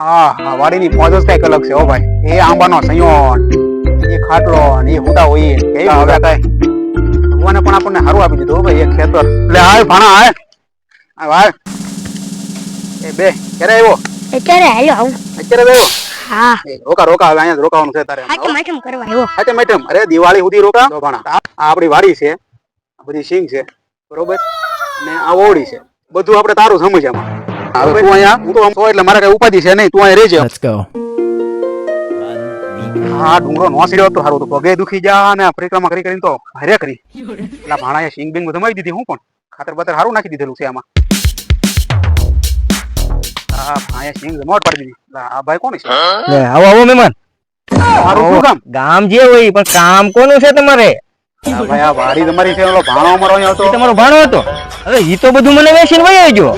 હા વાડીની મોજ જ કઈક અલગ છે હો ભાઈ. એ આંબાનો સયોન, એ ખાટલો ને એ હુડા હોય એ હવે કઈ ભગવાને પણ આપણને સારું આપી દીધું હો ભાઈ. એ ખેતર એટલે હાલ ભાણા હાલ હાલ. એ બે ક્યારે આવ્યો? અત્યારે હાલો આવું. અત્યારે આવ્યો? હા રોકા રોકા હવે અહીંયા રોકાવાનું છે તારે. હાચમ કરવા આવ્યો. હાચમ મેડમ અરે દિવાળી સુધી રોકા તો ભાણા. આ આપણી વાડી છે, બધી સિંગ છે બરોબર, અને આ ઓવડી છે, બધું આપણે તારું સમજ એમાં. હવે તું અહીંયા હું તો આમ એટલે મારે કઈ ઉપાધિ છે નહીં, તું અહીંયા રહેજે. Let's go. હા ડુંગરો નો સીડ્યો તો સારું, તો પગે દુખી જા ને પરિક્રમા કરી કરીને તો હરે કરી. એટલે ભાણા સિંગ બિંગ જમાવી દીધી. હું પણ ખાતર બતર સારું નાખી દીધેલું છે આમાં. હા ભાઈ સિંગ જમાવટ પાડી દીધી. એટલે આ ભાઈ કોણ છે? આવો આવો મહેમાન. મારું શું કામ? ગામ જે હોય પણ કામ કોનું છે તમારે? હા ભાઈ આ વાડી તમારી છે, ઓલો ભાણો અમારો અહીંયા હતો. એ તમારો ભાણો હતો. હવે ઈ તો બધું મને વેચીને વહી આવજો.